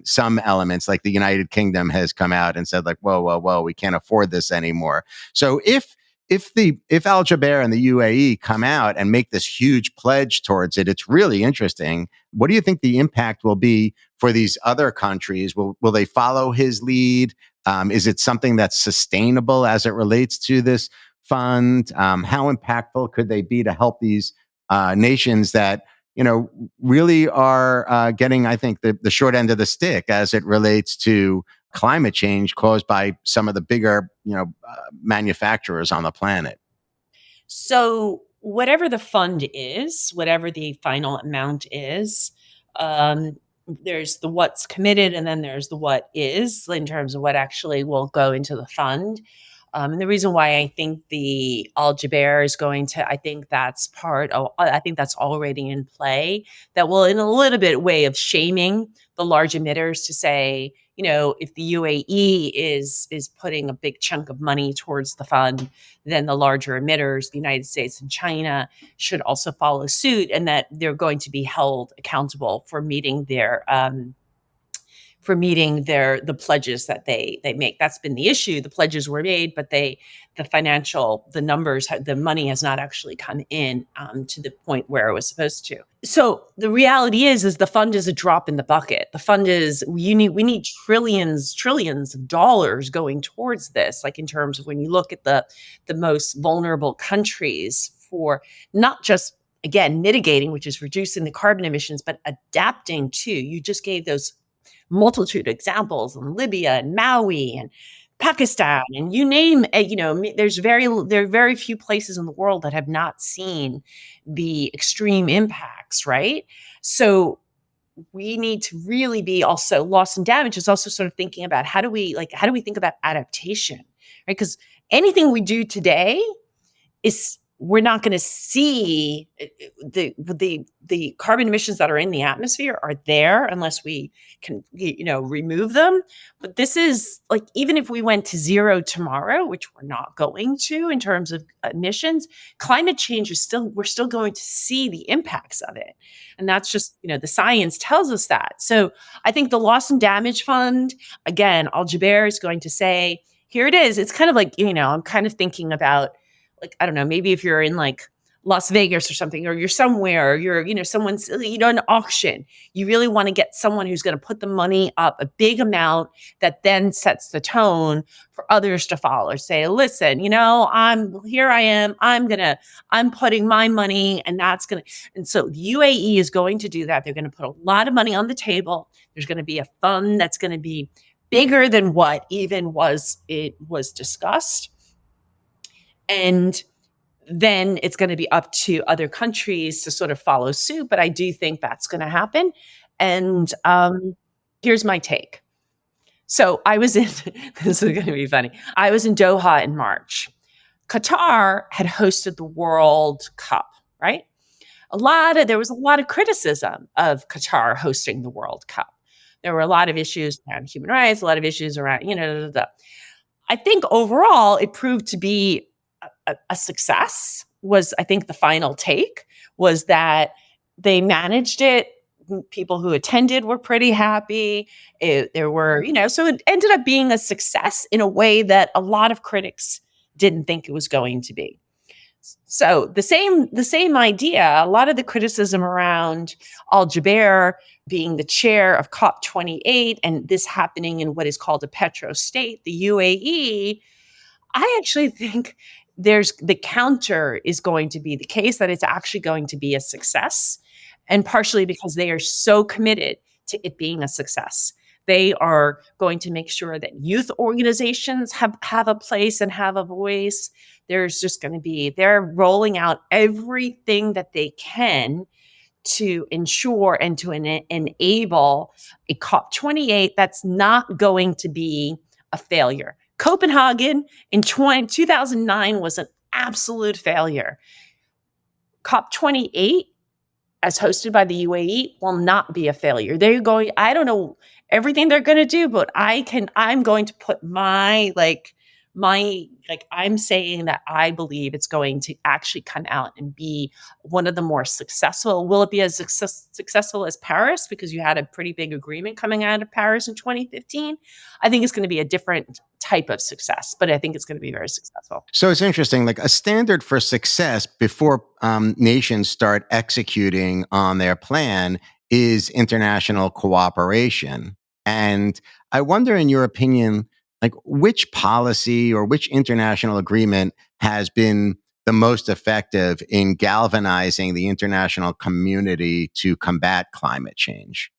some elements like the United Kingdom has come out and said like, whoa, we can't afford this anymore. So if Al Jaber and the UAE come out and make this huge pledge towards it, it's really interesting. What do you think the impact will be for these other countries? Will they follow his lead? Is it something that's sustainable as it relates to this fund? How impactful could they be to help these nations that really are getting, I think, the short end of the stick as it relates to climate change caused by some of the bigger, manufacturers on the planet? So, whatever the fund is, whatever the final amount is, um, there's the what's committed, and then there's the what is in terms of what actually will go into the fund. And the reason why I think the Al Jaber is going to, I think that's I think that's already in play. That will, in a little bit way of shaming the large emitters to say, if the UAE is putting a big chunk of money towards the fund, then the larger emitters, the United States and China, should also follow suit, and that they're going to be held accountable for meeting the pledges that they make. That's been the issue. The pledges were made, but the numbers, the money has not actually come in to the point where it was supposed to. So the reality is the fund is a drop in the bucket. The fund is, we need trillions of dollars going towards this. Like in terms of when you look at the most vulnerable countries for not just, again, mitigating, which is reducing the carbon emissions, but adapting to. You just gave those multitude of examples in Libya and Maui and Pakistan, and you name, there are very few places in the world that have not seen the extreme impacts, right? So we need to really be also, loss and damage is also sort of thinking about how do we think about adaptation, right? Because anything we do today is, we're not going to see the carbon emissions that are in the atmosphere are there unless we can remove them. But this is like, even if we went to zero tomorrow, which we're not going to in terms of emissions, climate change we're still going to see the impacts of it. And that's just, the science tells us that. So I think the loss and damage fund, again, Al Jaber is going to say, here it is. It's kind of like, I'm kind of thinking about, like, I don't know, maybe if you're in like Las Vegas or something, or you're somewhere, someone's, an auction. You really want to get someone who's going to put the money up a big amount that then sets the tone for others to follow. Say, listen, here I am. I'm putting my money, and so the UAE is going to do that. They're going to put a lot of money on the table. There's going to be a fund that's going to be bigger than what even was discussed. And then it's going to be up to other countries to sort of follow suit. But I do think that's going to happen. And here's my take. So I was in, this is going to be funny. I was in Doha in March. Qatar had hosted the World Cup, right? There was a lot of criticism of Qatar hosting the World Cup. There were a lot of issues around human rights, a lot of issues around, I think overall it proved to be a success. Was, I think, the final take was that they managed it. People who attended were pretty happy. There were, so it ended up being a success in a way that a lot of critics didn't think it was going to be. So the same idea, a lot of the criticism around Al Jaber being the chair of COP28 and this happening in what is called a petro state, the UAE, I actually think the counter is going to be the case that it's actually going to be a success, and partially because they are so committed to it being a success. They are going to make sure that youth organizations have a place and have a voice. They're rolling out everything that they can to ensure and to enable a COP28 that's not going to be a failure. Copenhagen in 2009 was an absolute failure. COP28, as hosted by the UAE, will not be a failure. I don't know everything they're going to do, but I'm going to put I'm saying that I believe it's going to actually come out and be one of the more successful. Will it be as successful as Paris? Because you had a pretty big agreement coming out of Paris in 2015. I think it's going to be a different type of success, but I think it's going to be very successful. So it's interesting, like a standard for success before nations start executing on their plan is international cooperation. And I wonder, in your opinion, like which policy or which international agreement has been the most effective in galvanizing the international community to combat climate change?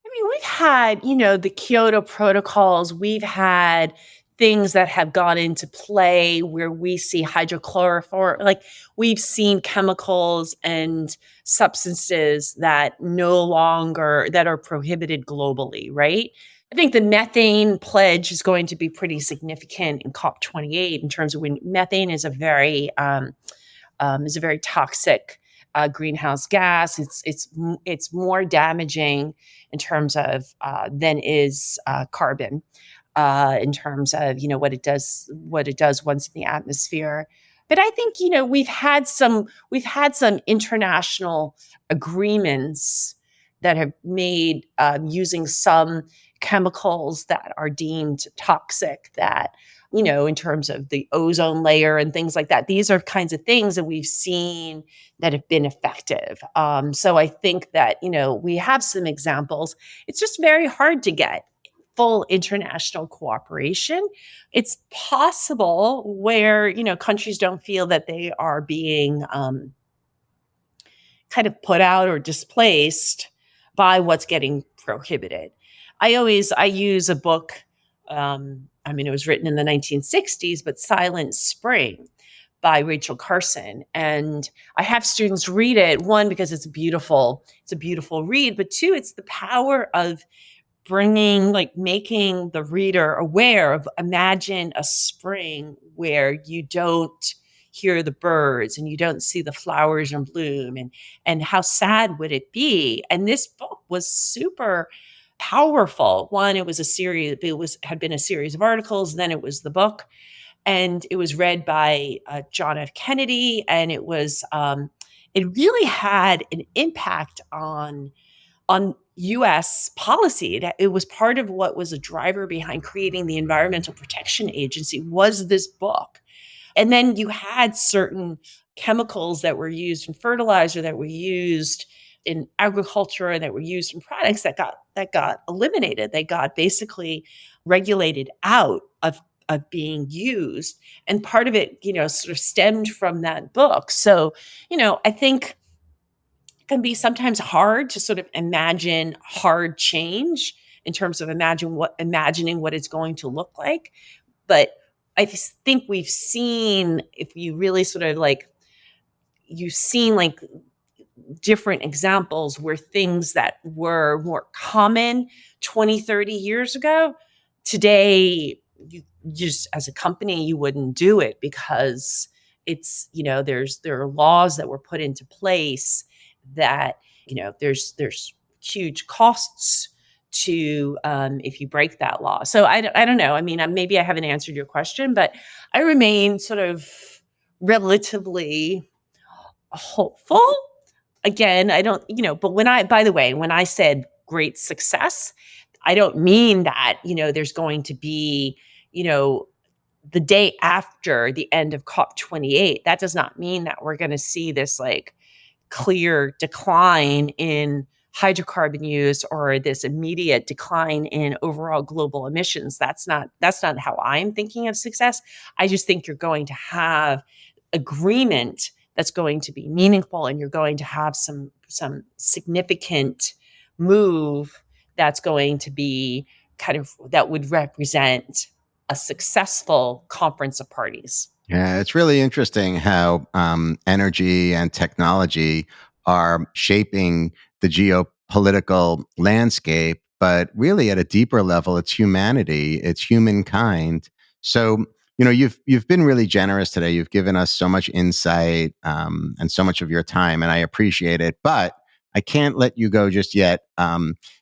I mean, we've had, the Kyoto protocols. We've had things that have gone into play where we see hydrochlorophore, like we've seen chemicals and substances that are prohibited globally, right? I think the methane pledge is going to be pretty significant in COP28 in terms of when methane is a very toxic greenhouse gas. It's more damaging in terms of than is carbon. In terms of what it does once in the atmosphere. But I think we've had some international agreements that have made using some chemicals that are deemed toxic, that in terms of the ozone layer and things like that. These are kinds of things that we've seen that have been effective. So I think that we have some examples. It's just very hard to get full international cooperation. It's possible where, countries don't feel that they are being kind of put out or displaced by what's getting prohibited. I use a book, it was written in the 1960s, but Silent Spring by Rachel Carson. And I have students read it, one, because it's a beautiful read, but two, it's the power of making the reader aware of, imagine a spring where you don't hear the birds and you don't see the flowers in bloom, and how sad would it be? And this book was super powerful. One, it was had been a series of articles, then it was the book, and it was read by John F. Kennedy, and it really had an impact on U.S. policy. It was part of what was a driver behind creating the Environmental Protection Agency, was this book. And then you had certain chemicals that were used in fertilizer, that were used in agriculture, and that were used in products that got eliminated. They got basically regulated out of being used. And part of it, sort of stemmed from that book. So, I think it can be sometimes hard to sort of imagine hard change in terms of imagining what it's going to look like. But I think we've seen, if you really sort of you've seen different examples where things that were more common 20, 30 years ago, today, you just as a company, you wouldn't do it because it's, there are laws that were put into place that, there's huge costs to if you break that law. So I don't know. I mean, maybe I haven't answered your question, but I remain sort of relatively hopeful. Again, I don't, but by the way, when I said great success, I don't mean that, there's going to be, the day after the end of COP28. That does not mean that we're going to see this clear decline in hydrocarbon use or this immediate decline in overall global emissions. That's not how I'm thinking of success. I just think you're going to have agreement that's going to be meaningful, and you're going to have some significant move that's going to be that would represent a successful conference of parties. Yeah, it's really interesting how energy and technology are shaping the geopolitical landscape, but really at a deeper level, it's humanity, it's humankind. So, you've been really generous today. You've given us so much insight and so much of your time, and I appreciate it. But I can't let you go just yet.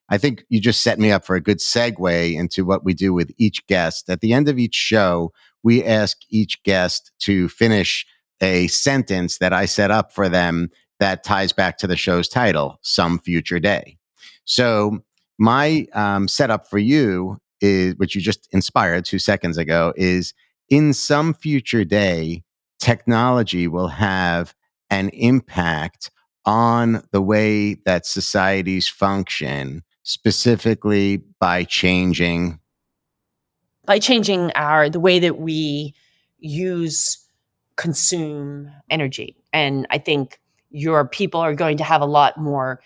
I think you just set me up for a good segue into what we do with each guest. At the end of each show, we ask each guest to finish a sentence that I set up for them that ties back to the show's title, Some Future Day. So my setup for you is, which you just inspired 2 seconds ago, is in some future day, technology will have an impact on the way that societies function, specifically by changing the way that we consume energy. And I think your people are going to have a lot more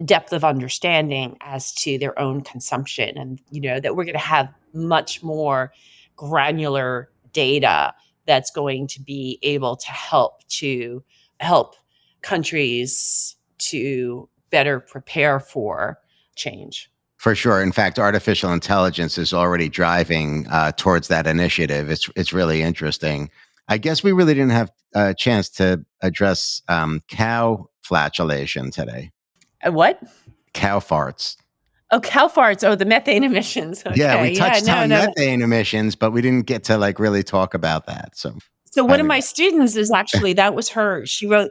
depth of understanding as to their own consumption, and that we're going to have much more granular data that's going to be able to help countries to better prepare for change. For sure. In fact, artificial intelligence is already driving towards that initiative. It's really interesting. I guess we really didn't have a chance to address cow flatulation today. What? Cow farts. Oh, cow farts. Oh, the methane emissions. Okay. Yeah, we touched on methane emissions, but we didn't get to really talk about that. So one of my students is actually, that was her. She wrote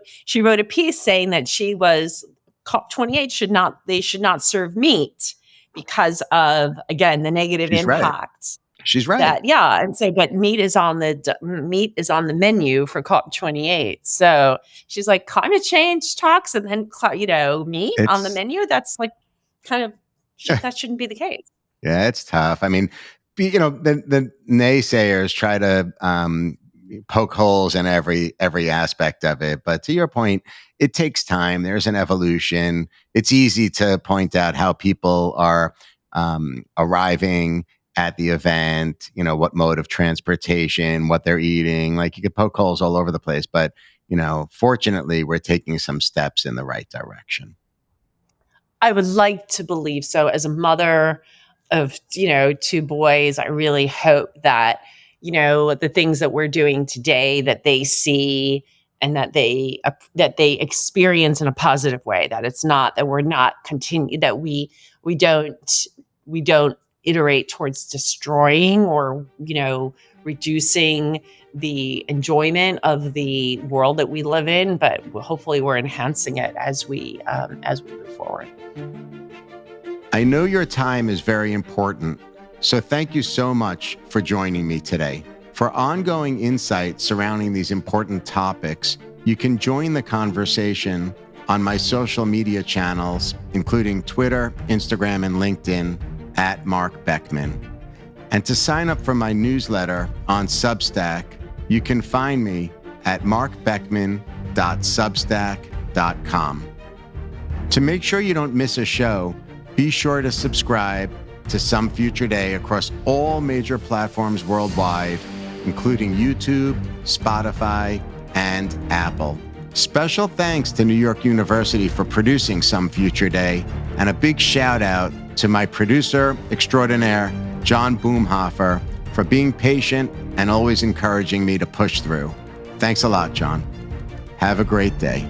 a piece saying that COP28 should not serve meat because of, again, the negative impacts. Right. She's right. And so, but meat is on the menu for COP28. So she's like, climate change talks, and then meat on the menu. That's that shouldn't be the case. Yeah, it's tough. I mean, the naysayers try to poke holes in every aspect of it. But to your point, it takes time. There's an evolution. It's easy to point out how people are arriving at the event, what mode of transportation, what they're eating. You could poke holes all over the place. But, fortunately, we're taking some steps in the right direction. I would like to believe so. As a mother of, 2 boys, I really hope that, the things that we're doing today, that they see and that they experience in a positive way, that it's not, that we're not continue, that we don't iterate towards destroying or, reducing the enjoyment of the world that we live in, but hopefully we're enhancing it as we move forward. I know your time is very important, so thank you so much for joining me today. For ongoing insight surrounding these important topics, You can join the conversation on my social media channels, including Twitter, Instagram, and LinkedIn at Marc Beckman. And to sign up for my newsletter on Substack, you can find me at marcbeckman.substack.com. To make sure you don't miss a show, be sure to subscribe to Some Future Day across all major platforms worldwide, including YouTube, Spotify, and Apple. Special thanks to New York University for producing Some Future Day, and a big shout out to my producer extraordinaire, John Boomhofer, for being patient and always encouraging me to push through. Thanks a lot, John. Have a great day.